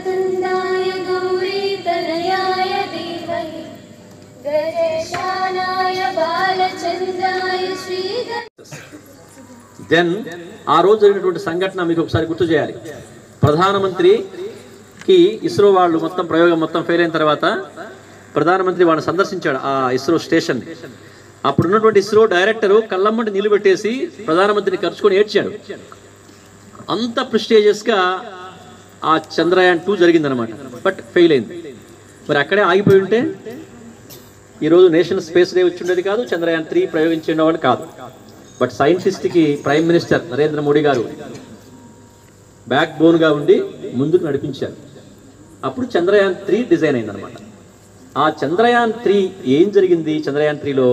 वक्रतुण्डाय गौरीतनयाय धीमहि गजेशानाय बालचन्द्राय దెన్ ఆ రోజు జరిగినటువంటి సంఘటన మీకు ఒకసారి గుర్తు చేయాలి. ప్రధానమంత్రికి ఇస్రో వాళ్ళు మొత్తం ప్రయోగం మొత్తం ఫెయిల్ అయిన తర్వాత ప్రధానమంత్రి వాళ్ళని సందర్శించాడు ఆ ఇస్రో స్టేషన్. అప్పుడు ఉన్నటువంటి ఇస్రో డైరెక్టరు కళ్ళమ్మటి నీళ్లు పెట్టేసి ప్రధానమంత్రిని ఖర్చుకొని ఏడ్చాడు. అంత ప్రెస్టీజియస్గా ఆ చంద్రయాన్ 2 జరిగిందనమాట. బట్ ఫెయిల్ అయింది. మరి అక్కడే ఆగిపోయి ఉంటే ఈరోజు నేషనల్ స్పేస్ డే వచ్చి ఉండేది కాదు, చంద్రయాన్ 3 ప్రయోగించేవాడు కాదు. బట్ సైంటిస్ట్కి ప్రైమ్ మినిస్టర్ నరేంద్ర మోడీ గారు బ్యాక్ బోన్గా ఉండి ముందుకు నడిపించారు. అప్పుడు చంద్రయాన్ 3 డిజైన్ అయిందనమాట. ఆ చంద్రయాన్ 3 ఏం జరిగింది? చంద్రయాన్ 3లో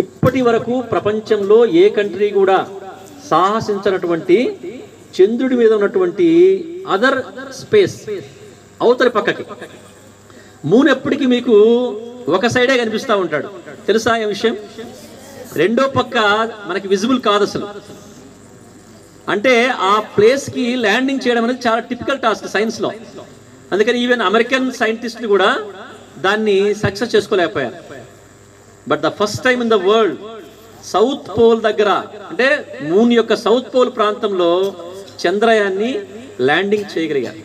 ఇప్పటి వరకు ప్రపంచంలో ఏ కంట్రీ కూడా సాహసించినటువంటి చంద్రుడి మీద ఉన్నటువంటి అదర్ స్పేస్ అవతలి పక్కకి మూన్ ఎప్పటికీ మీకు ఒక సైడే కనిపిస్తూ ఉంటాడు. తెలుసా ఈ విషయం? రెండో పక్క మనకి విజిబుల్ కాదు అసలు. అంటే ఆ ప్లేస్కి ల్యాండింగ్ చేయడం అనేది చాలా టిపికల్ టాస్క్ సైన్స్లో. అందుకని ఈవెన్ అమెరికన్ సైంటిస్టులు కూడా దాన్ని సక్సెస్ చేసుకోలేకపోయారు. But the first time in the world south pole దగ్గర, అంటే మూన్ యొక్క సౌత్ పోల్ ప్రాంతంలో చంద్రయాన్ని ల్యాండింగ్ చేయగలిగారు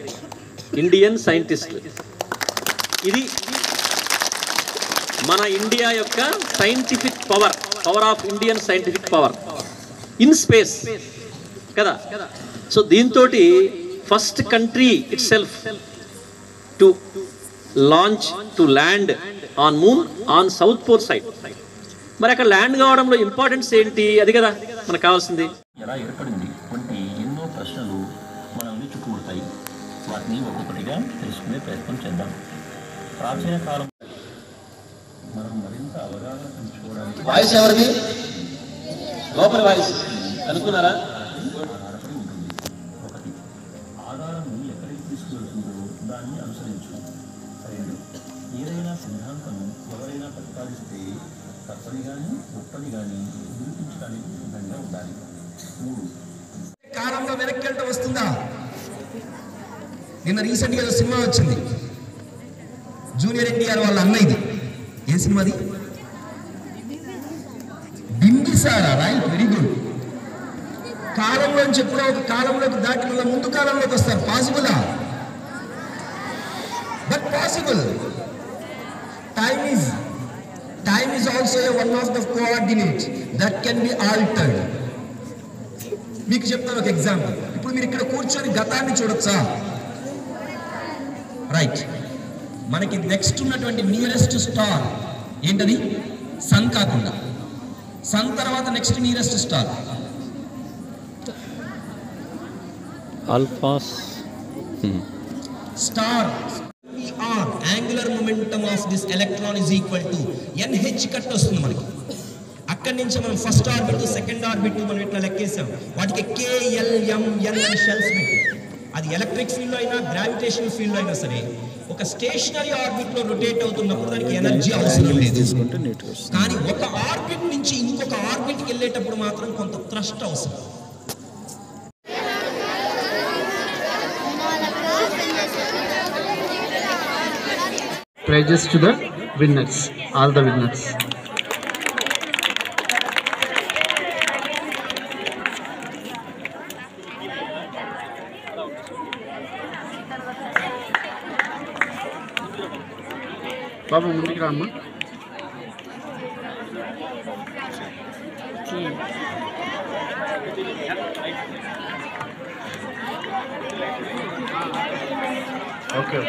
ఇండియన్ సైంటిస్టులు. ఇది మన ఇండియా యొక్క scientific power, power of Indian scientific power in space కదా. సో దీంతో first country itself to launch to land on moon on south pole side. మరి అక్కడ ల్యాండ్ కావడంలో ఇంపార్టెన్స్ ఏంటి? అది కదా మనకు కావాల్సింది. ఎలా ఏర్పడింది వంటి ఎన్నో ప్రశ్నలు మనల్ని చుట్టుముడతాయి. వాటిని ఒక్కొక్కటిగా తెలుసుకునే ప్రయత్నం చేద్దాం. ప్రాచీన కాలం మనం మరింత అవగాహన పెంచుకోవడానికి వాయిస్ ఎవరిది? లోపల వాయిస్ అనుకున్నారా? ఆధారపడి ఉంటుంది. ఒకటి, ఆధారము ఎక్కడికి తీసుకువెళ్తుందో దాన్ని అనుసరించు. రెండు, ఏదైనా సిద్ధాంతం ఎవరైనా ప్రతిపాదిస్తే తప్పని కానీ గొప్పని కానీ నిరూపించడానికి సిద్ధంగా ఉండాలి. మూడు, కాలంలో వెనక్కి వెళ్తే వస్తుందా? నిన్న రీసెంట్గా ఏదో సినిమా వచ్చింది, జూనియర్ ఎన్టీఆర్ వాళ్ళ అన్నయ్యది. ఏ సినిమాది? బింబిసారా. Right, very good. కాలంలోంచి ఎప్పుడో ఒక కాలంలోకి దాటి మళ్ళీ ముందు కాలంలోకి వస్తారు. పాసిబులా? But possible. Time is also one of the coordinates that can be altered. మీకు చెప్తాను ఒక ఎగ్జాంపుల్. ఇప్పుడు మీరు ఇక్కడ కూర్చొని గతాన్ని చూడొచ్చా? రైట్. మనకి నెక్స్ట్ ఉన్నటువంటి నియరెస్ట్ స్టార్ ఏంటది? సన్ కాకుండా సన్ తర్వాత next nearest star alphas star. Angular momentum of this electron is equal to NH cut వస్తుంది మనకి. అక్కడి నుంచి మనం ఫస్ట్ ఆర్బిట్, సెకండ్ ఆర్బిట్ మనం ఇట్లా లెక్కేసాం. వాటికి KLMN అని షెల్స్ పెట్టి, అది ఎలక్ట్రిక్ ఫీల్డ్ అయినా గ్రావిటేషనల్ ఫీల్డ్ అయినా సరే, ఒక స్టేషనరీ ఆర్బిట్ లో రొటేట్ అవుతున్నప్పుడు దానికి ఎనర్జీ అవసరం లేదు. కానీ ఒక ఆర్బిట్ నుంచి ఇంకొక ఆర్బిట్ కి వెళ్ళేటప్పుడు మాత్రం కొంత థ్రస్ట్ అవసరం. Prizes to the winners, all the winners. బాబు ముందుకు రామ్మా. ఓకే.